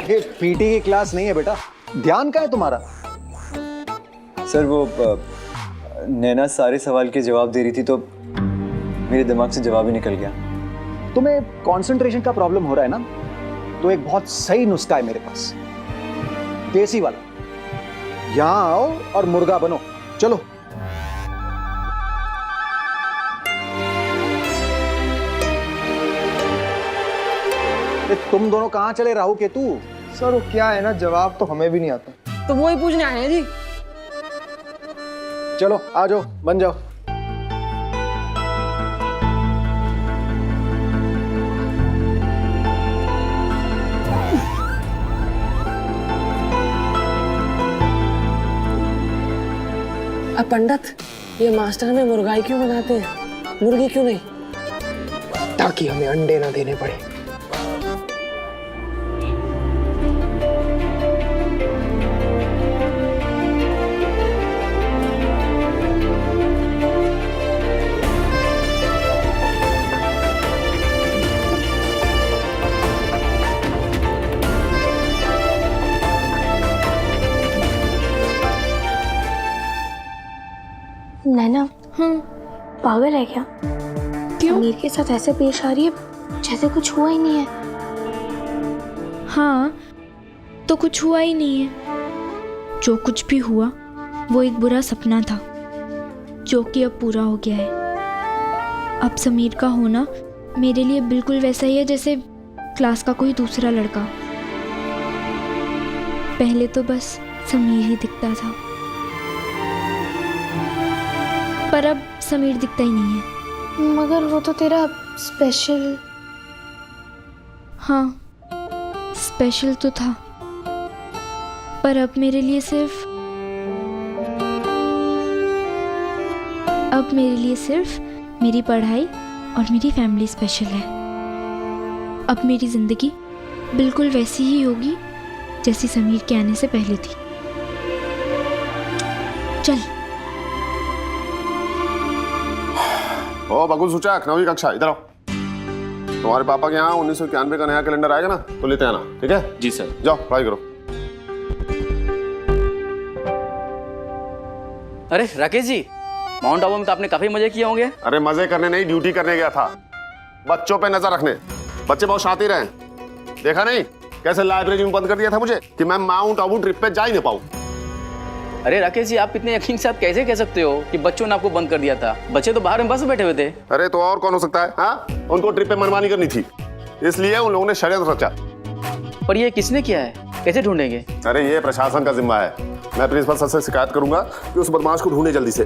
ये पीटी की क्लास नहीं है बेटा, ध्यान का है तुम्हारा? सर वो नैना सारे सवाल के जवाब दे रही थी तो मेरे दिमाग से जवाब ही निकल गया। तुम्हें कंसंट्रेशन का प्रॉब्लम हो रहा है ना, तो एक बहुत सही नुस्खा है मेरे पास, देसी वाला। यहां आओ और मुर्गा बनो, चलो। तुम दोनों कहां चले राहु केतु? सर वो क्या है ना, जवाब तो हमें भी नहीं आता। तो वो ही पूछने आए हैं जी। चलो आ जाओ, बन जाओ। अब पंडित, ये मास्टर में मुर्गाई क्यों बनाते हैं, मुर्गी क्यों नहीं? ताकि हमें अंडे ना देने पड़े। नैना पागल है क्या? क्यों? समीर के साथ ऐसे पेश आ रही है जैसे कुछ हुआ ही नहीं है। हाँ, तो कुछ हुआ ही नहीं है। जो कुछ भी हुआ वो एक बुरा सपना था जो कि अब पूरा हो गया है। अब समीर का होना मेरे लिए बिल्कुल वैसा ही है जैसे क्लास का कोई दूसरा लड़का। पहले तो बस समीर ही दिखता था, पर अब समीर दिखता ही नहीं है। मगर वो तो तेरा स्पेशल। हाँ, स्पेशल तो था, पर अब मेरे लिए सिर्फ मेरी पढ़ाई और मेरी फैमिली स्पेशल है। अब मेरी जिंदगी बिल्कुल वैसी ही होगी जैसी समीर के आने से पहले थी। चल। ओ बकुल सूचक, 9वीं कक्षा, इधर आओ। तुम्हारे पापा के यहाँ 1991 का नया कैलेंडर आएगा ना, तो लेते आना, ठीक है? जी सर। जाओ पढ़ाई करो। अरे राकेश जी, माउंट आबू में तो आपने काफी मजे किए होंगे। अरे मजे करने नहीं, ड्यूटी करने गया था। बच्चों पे नजर रखने। बच्चे बहुत शातिर हैं। देखा नहीं कैसे लाइब्रेरी में बंद कर दिया था मुझे कि मैं माउंट आबू ट्रिप पे जा ही नहीं पाऊँ। अरे राकेश जी, आप इतने यकीन से आप कैसे कह सकते हो कि बच्चों ने आपको बंद कर दिया था? बच्चे तो बाहर में बस में बैठे हुए थे। अरे तो और कौन हो सकता है? हाँ, उनको ट्रिप पे मनमानी करनी थी, इसलिए उन लोगों ने षड्यंत्र रचा। पर ये किसने किया है, कैसे ढूंढेंगे? अरे ये प्रशासन का जिम्मा है। मैं प्रिंसिपल सर से शिकायत करूंगा कि उस बदमाश को ढूंढे जल्दी से।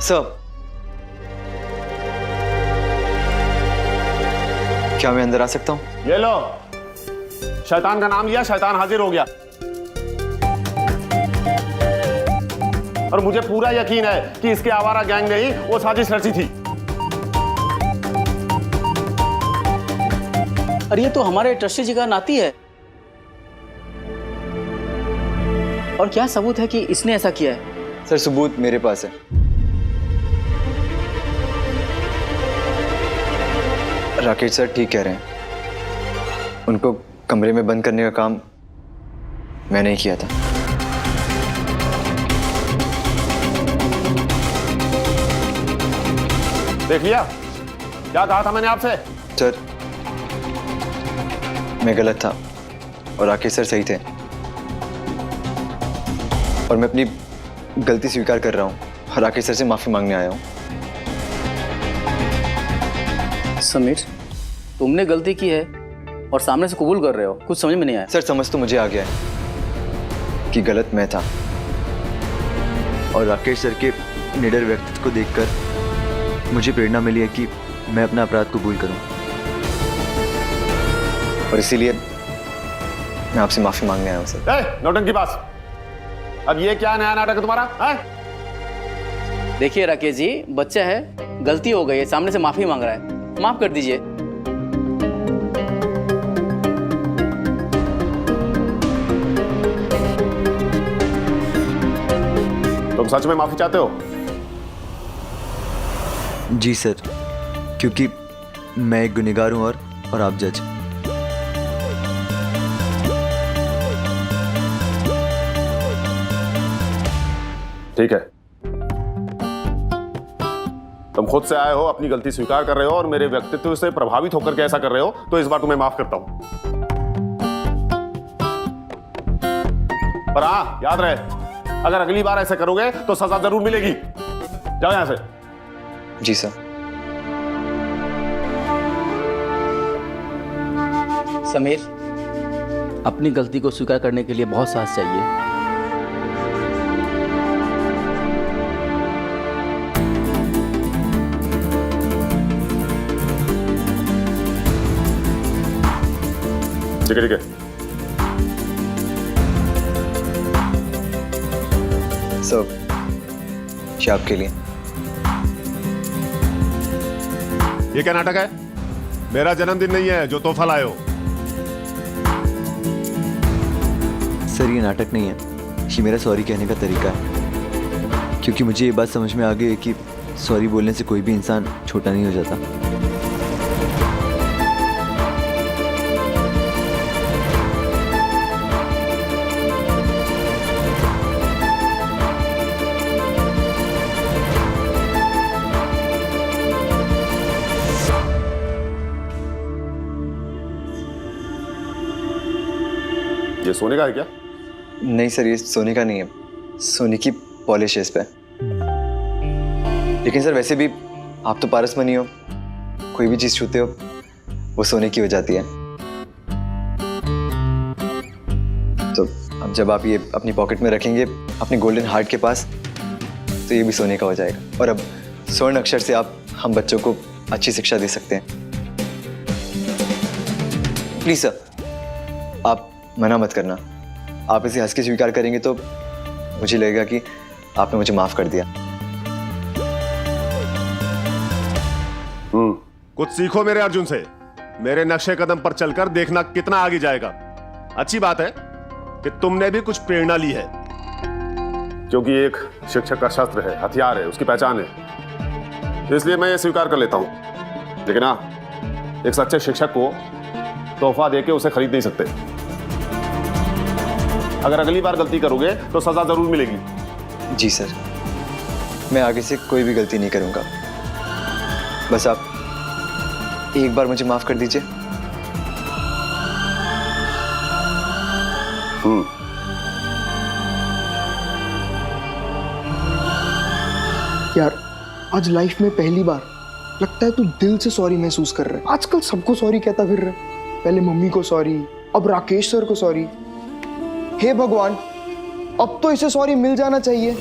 सर, क्या मैं अंदर आ सकता हूँ? ये लो, शैतान का नाम लिया, शैतान हाजिर हो गया। और मुझे पूरा यकीन है कि इसके आवारा गैंग ने ही वो साजिश रची थी। अरे ये तो हमारे ट्रस्टी जी का नाती है। और क्या सबूत है कि इसने ऐसा किया है? सर सबूत मेरे पास है। राकेश सर ठीक कह रहे हैं, उनको कमरे में बंद करने का काम मैंने ही किया था। देख लिया क्या कहा था मैंने आपसे? सर मैं गलत था और राकेश सर सही थे, और मैं अपनी गलती स्वीकार कर रहा हूँ। राकेश सर से माफी मांगने आया हूँ। समीर, तुमने गलती की है और सामने से कबूल कर रहे हो, कुछ समझ में नहीं आया। सर समझ तो मुझे आ गया है कि गलत मैं था, और राकेश सर के निडर व्यक्तित्व को देखकर मुझे प्रेरणा मिली है कि मैं अपना अपराध कबूल करूं, और इसीलिए मैं आपसे माफी मांगने आया हूं सर। नौटंकी पास, अब ये क्या नया नाटक है तुम्हारा? देखिए राकेश जी, बच्चा है, गलती हो गई है, सामने से माफी मांग रहा है, माफ कर दीजिए। तुम सच में माफी चाहते हो? जी सर, क्योंकि मैं एक गुनहगार हूं और आप जज। ठीक है, तुम खुद से आए हो, अपनी गलती स्वीकार कर रहे हो और मेरे व्यक्तित्व से प्रभावित होकर के ऐसा कर रहे हो, तो इस बार तुम्हें माफ करता हूं। पर हाँ, याद रहे, अगर अगली बार ऐसे करोगे तो सजा जरूर मिलेगी। जाओ यहां से। जी सर। समीर, अपनी गलती को स्वीकार करने के लिए बहुत साहस चाहिए। ठीक है, ठीक है। सर, ये आपके लिए। ये क्या नाटक है? मेरा जन्मदिन नहीं है जो तोहफा लाए हो। सर, ये नाटक नहीं है, ये मेरा सॉरी कहने का तरीका है, क्योंकि मुझे ये बात समझ में आ गई है कि सॉरी बोलने से कोई भी इंसान छोटा नहीं हो जाता। ये सोने का है क्या? नहीं सर, ये सोने का नहीं है, सोने की पॉलिश है इस पे। लेकिन सर, वैसे भी आप तो पारस मनी हो, कोई भी चीज छूते हो वो सोने की हो जाती है। तो अब जब आप ये अपनी पॉकेट में रखेंगे अपने गोल्डन हार्ट के पास, तो ये भी सोने का हो जाएगा। और अब स्वर्ण अक्षर से आप हम बच्चों को अच्छी शिक्षा दे सकते हैं। प्लीज सर, आप मना मत करना। आप इसे हंस के स्वीकार करेंगे तो मुझे लगेगा कि आपने मुझे माफ कर दिया। कुछ सीखो मेरे अर्जुन से। मेरे नक्शे कदम पर चलकर देखना कितना आगे जाएगा। अच्छी बात है कि तुमने भी कुछ प्रेरणा ली है, क्योंकि एक शिक्षक का शस्त्र है, हथियार है, उसकी पहचान है। इसलिए मैं ये स्वीकार कर लेता हूं। लेकिन हाँ, एक सच्चे शिक्षक को तोहफा देके उसे खरीद नहीं सकते। अगर अगली बार गलती करोगे तो सजा जरूर मिलेगी। जी सर, मैं आगे से कोई भी गलती नहीं करूंगा। बस आप एक बार मुझे माफ कर दीजिए। यार, आज लाइफ में पहली बार लगता है तू दिल से सॉरी महसूस कर रहा है। आजकल सबको सॉरी कहता फिर रहा है। पहले मम्मी को सॉरी, अब राकेश सर को सॉरी। हे भगवान, अब तो इसे सॉरी मिल जाना चाहिए।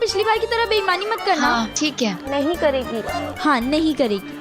पिछली बार की तरह बेईमानी मत करना। हाँ, ठीक है। नहीं करेगी। हाँ, नहीं करेगी।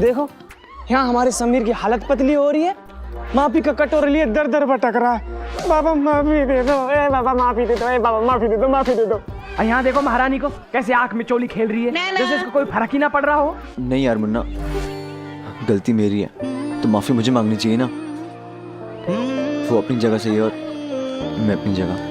देखो, यहाँ हमारे समीर की हालत पतली हो रही है, माफी का कटोरे लिए दर दर भटक रहा है। बाबा माफी दे दो, ए बाबा माफी दे दो, ए बाबा माफी दे दो, माफी दे दो। और यहाँ देखो महारानी को कैसे आंख में चोली खेल रही है, जैसे इसको कोई फर्क ही ना पड़ रहा हो। नहीं यार मुन्ना, गलती मेरी है तो माफी मुझे मांगनी चाहिए ना। वो अपनी जगह सही है और मैं अपनी जगह।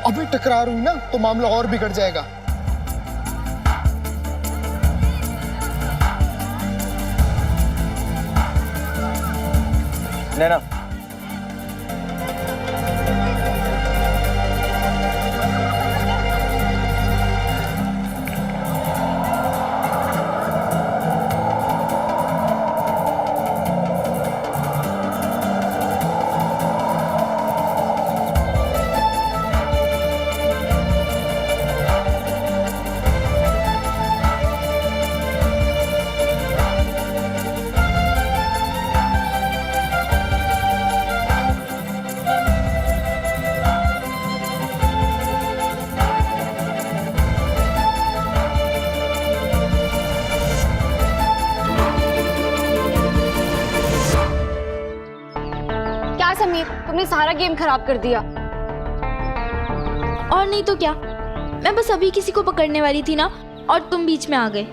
अभी टकरार हुई ना तो मामला और बिगड़ जाएगा। नैना, क्या समीर, तुमने सारा गेम खराब कर दिया। और नहीं तो क्या, मैं बस अभी किसी को पकड़ने वाली थी ना, और तुम बीच में आ गए।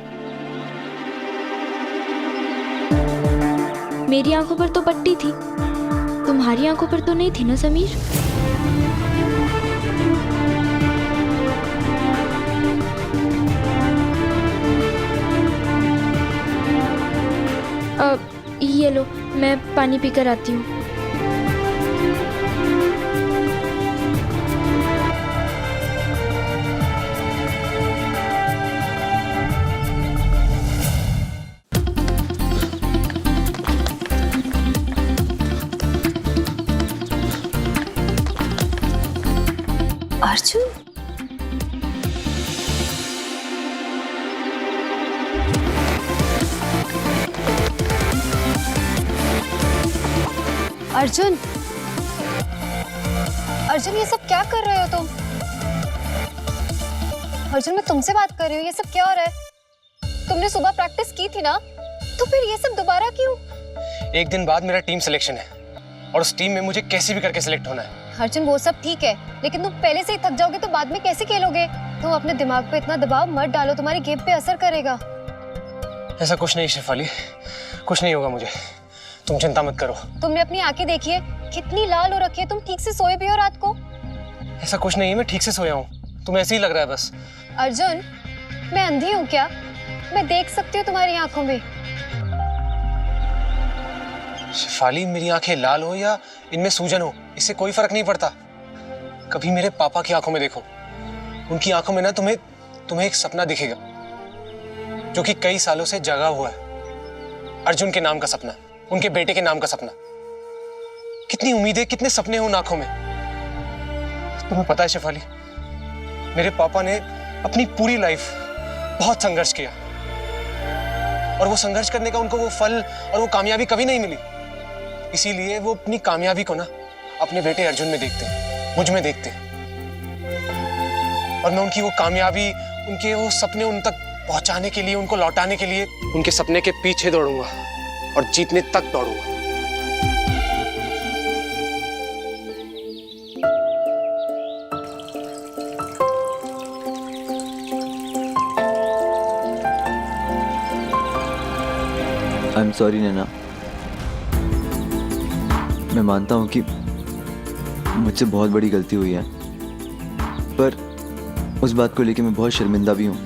मेरी आंखों पर तो पट्टी थी, तुम्हारी आंखों पर तो नहीं थी ना समीर। ये लो, मैं पानी पीकर आती हूँ। अर्जुन, अर्जुन, अर्जुन, ये सब क्या कर रहे हो तुम? अर्जुन, मैं तुमसे बात कर रही हूँ, ये सब क्या हो रहा है? तुमने सुबह प्रैक्टिस की थी ना, तो फिर ये सब दोबारा क्यों? एक दिन बाद मेरा टीम सिलेक्शन है और उस टीम में मुझे कैसे भी करके सिलेक्ट होना है। अर्जुन, वो सब ठीक है, लेकिन तुम पहले से ही थक जाओगे तो बाद में कैसे खेलोगे? तुम अपने दिमाग पे इतना दबाव मत डालो, तुम्हारी गेम पे असर करेगा। ऐसा कुछ नहीं शेफाली, कुछ नहीं होगा मुझे, तुम चिंता मत करो। तुमने अपनी आंखें देखी है, कितनी लाल हो रखी है। तुम ठीक से सोए भी हो रात को? ऐसा कुछ नहीं है, मैं ठीक से सोया हूँ, तुम्हें ऐसे ही लग रहा है बस। अर्जुन, मैं अंधी हूँ क्या? मैं देख सकती हूँ तुम्हारी आंखों में। शेफाली, मेरी आंखें लाल हो या इनमें सूजन हो, इससे कोई फर्क नहीं पड़ता। कभी मेरे पापा की आंखों में देखो, उनकी आंखों में ना तुम्हें एक सपना दिखेगा जो कि कई सालों से जगा हुआ है। अर्जुन के नाम का सपना, उनके बेटे के नाम का सपना। कितनी उम्मीदें, कितने सपने हैं उन आंखों में। तुम्हें पता है शेफाली, मेरे पापा ने अपनी पूरी लाइफ बहुत संघर्ष किया और वो संघर्ष करने का उनको वो फल और वो कामयाबी कभी नहीं मिली। इसीलिए वो अपनी कामयाबी को ना अपने बेटे अर्जुन में देखते हैं, मुझ में देखते हैं, और मैं उनकी वो कामयाबी, उनके वो सपने उन तक पहुंचाने के लिए, उनको लौटाने के लिए उनके सपने के पीछे दौड़ूंगा और जीतने तक दौड़ूंगा। आई एम सॉरी नैना, मैं मानता हूँ कि मुझसे बहुत बड़ी गलती हुई है, पर उस बात को लेकर मैं बहुत शर्मिंदा भी हूँ।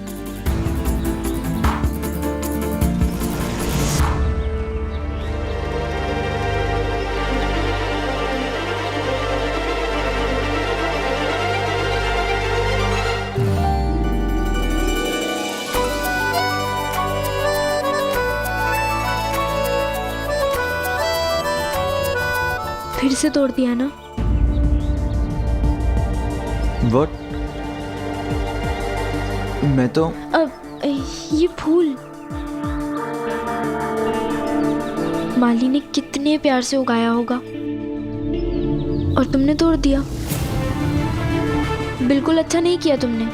फिर से तोड़ दिया ना? What? मैं तो अब ये फूल माली ने कितने प्यार से उगाया होगा और तुमने तोड़ दिया। बिल्कुल अच्छा नहीं किया तुमने।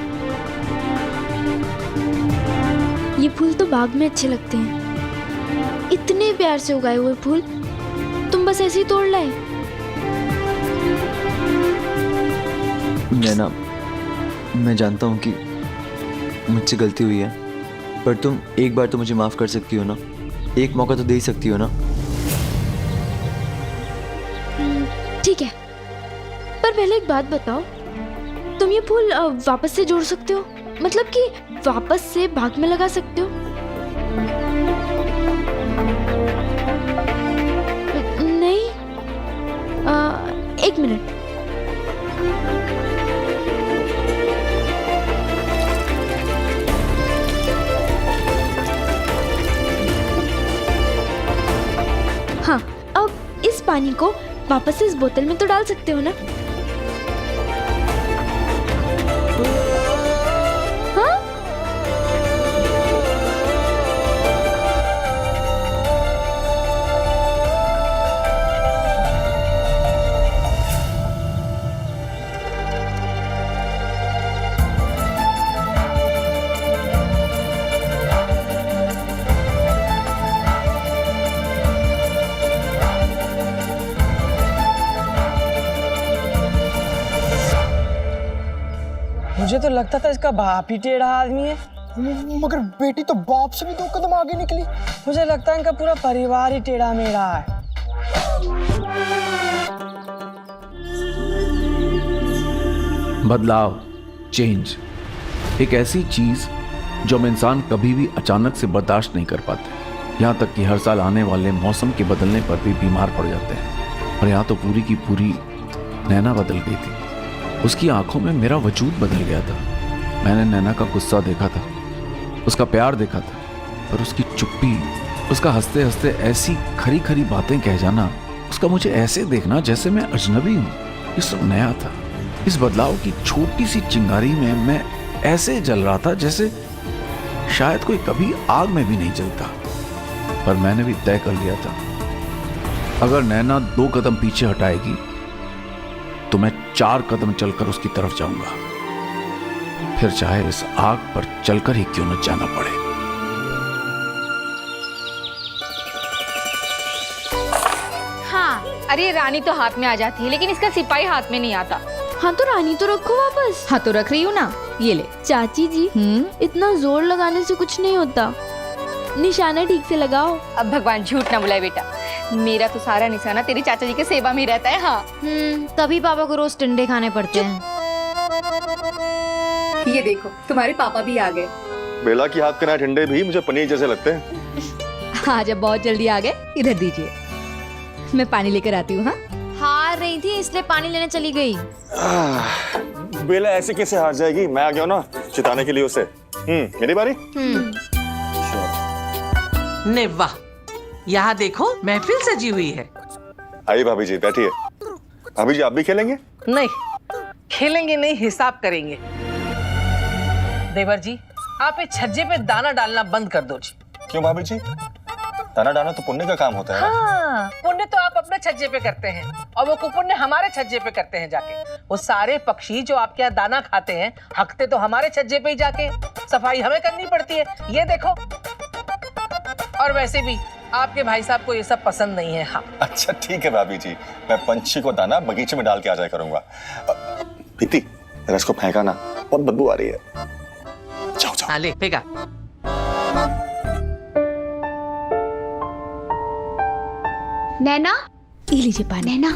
ये फूल तो बाग में अच्छे लगते हैं, इतने प्यार से उगाए हुए फूल तुम बस ऐसे ही तोड़ लाए। नैना, मैं जानता हूँ कि मुझसे गलती हुई है, पर तुम एक बार तो मुझे माफ कर सकती हो ना, एक मौका तो दे ही सकती हो ना। ठीक है, पर पहले एक बात बताओ, तुम ये फूल वापस से जोड़ सकते हो, मतलब कि वापस से भाग में लगा सकते हो। नहीं, एक मिनट। हाँ, अब इस पानी को वापस से इस बोतल में तो डाल सकते हो ना? हाँ? मुझे तो लगता था इसका बाप ही टेढ़ा आदमी है। मगर बेटी तो बाप से भी 2 कदम आगे निकली। मुझे लगता है इनका पूरा परिवार ही टेढ़ा मेढ़ा है। बदलाव, चेंज, एक ऐसी चीज जो हम इंसान कभी भी अचानक से बर्दाश्त नहीं कर पाते। यहाँ तक कि हर साल आने वाले मौसम के बदलने पर भी बीमार पड़ जाते हैं। और यहाँ तो पूरी की पूरी नैना बदल गई थी। उसकी आंखों में मेरा वजूद बदल गया था। मैंने नैना का गुस्सा देखा था, उसका प्यार देखा था, पर उसकी चुप्पी, उसका हंसते हंसते ऐसी खरी खरी बातें कह जाना, उसका मुझे ऐसे देखना जैसे मैं अजनबी हूँ, ये सब नया था। इस बदलाव की छोटी सी चिंगारी में मैं ऐसे जल रहा था जैसे शायद कोई कभी आग में भी नहीं जलता। पर मैंने भी तय कर लिया था, अगर नैना 2 कदम पीछे हटाएगी तो मैं 4 कदम चलकर उसकी तरफ जाऊंगा, फिर चाहे इस आग पर चलकर ही क्यों न जाना पड़े। हाँ, अरे रानी तो हाथ में आ जाती है, लेकिन इसका सिपाही हाथ में नहीं आता। हाँ तो रानी तो रखो वापस। हाँ तो रख रही हूँ ना, ये ले। चाची जी, इतना जोर लगाने से कुछ नहीं होता, निशाना ठीक से लगाओ। अब भगवान झूठ ना बुलाए बेटा, मेरा तो सारा निशाना तेरी चाचा जी के सेवा में रहता है। हाँ तभी पापा को रोज टिंडे खाने पड़ते हैं। ये देखो, तुम्हारे पापा भी आ गए। बेला की हाथ के ना ठंडे भी मुझे पनीर जैसे लगते हैं। आज अब बहुत जल्दी आ गए, इधर दीजिए, मैं पानी लेकर आती हूँ। हाँ, हार रही थी इसलिए पानी लेने चली गई। बेला ऐसे कैसे हार जाएगी, मैं आ गया ना चिताने के लिए उसे। मेरी बारी। ने वाह, यहाँ देखो महफिल सजी हुई है। आइए भाभी जी बैठिए। भाभी जी आप भी खेलेंगे? नहीं, खेलेंगे नहीं, हिसाब करेंगे। देवर जी, आप इस छज्जे पे दाना डालना बंद कर दो जी। क्यों भाभी जी? दाना डालना तो पुण्य का काम होता है। हाँ, पुण्य तो आप अपने छज्जे पे करते हैं और वो कुपुण्य हमारे छज्जे पे करते हैं जाके। वो सारे पक्षी जो आपके यहाँ दाना खाते हैं, हकते तो हमारे छज्जे पे ही जाके। सफाई हमें करनी पड़ती है, ये देखो। और वैसे भी आपके भाई साहब को ये सब पसंद नहीं है। हाँ अच्छा ठीक है भाभी जी, मैं पंछी को दाना बगीचे में डाल के आ जाया करूंगा। प्रीति, जरा इसको फेंका ना, बहुत बदबू आ रही है। जाओ जाओ। हाँ ले, फेंका। नैना, ये लीजिए पानी। नैना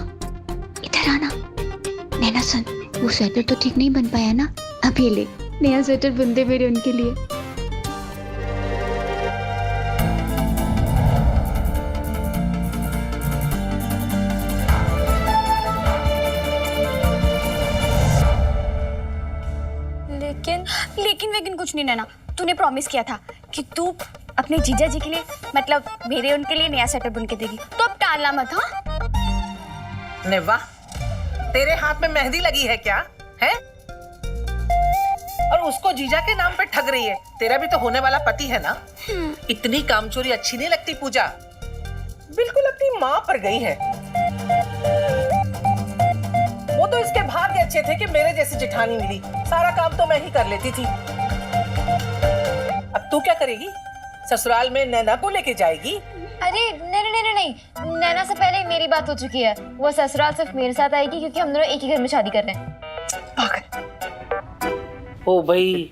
इधर आना। नैना सुन, वो स्वेटर तो ठीक नहीं बन पाया ना, अब ये ले, नया स्वेटर बुन दे मेरे उनके लिए। लेकिन कुछ नहीं नैना, तूने प्रॉमिस किया था कि तू अपने जीजा जी के लिए, मतलब मेरे उनके लिए नया स्वेटर बुन के देगी, तो अब टालना मत। हाँ ने वाह, तेरे हाथ में मेहंदी लगी है क्या है? और उसको जीजा के नाम पे ठग रही है। तेरा भी तो होने वाला पति है ना। इतनी कामचोरी अच्छी नहीं लगती पूजा, बिल्कुल अपनी माँ पर गई है। वो तो इसके भाग्य अच्छे थे कि मेरे जैसी जेठानी मिली, सारा काम तो मैं ही कर लेती थी। अब तू क्या करेगी? ससुराल में नैना को लेके जाएगी? अरे नहीं, नैना से पहले मेरी बात हो चुकी है। वो ससुराल सिर्फ मेरे साथ आएगी क्योंकि हम दोनों एक ही घर में शादी कर रहे हैं। ओ भाई,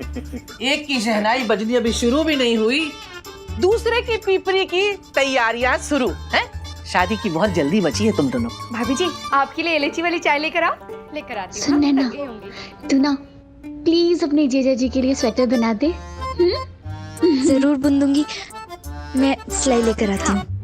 एक की शहनाई बजनी अभी शुरू भी नहीं हुई, दूसरे की पीपरी की तैयारियां शुरू हैं। शादी की बहुत जल्दी बची है तुम दोनों। भाभी जी आपके लिए इलायची वाली चाय लेकर आओ। लेकर आती हूँ। सुन नैना, थके होंगे। तू ना प्लीज अपने जीजा जी के लिए स्वेटर बना दे। जरूर बुन दूंगी। मैं सिलाई लेकर आती हूँ।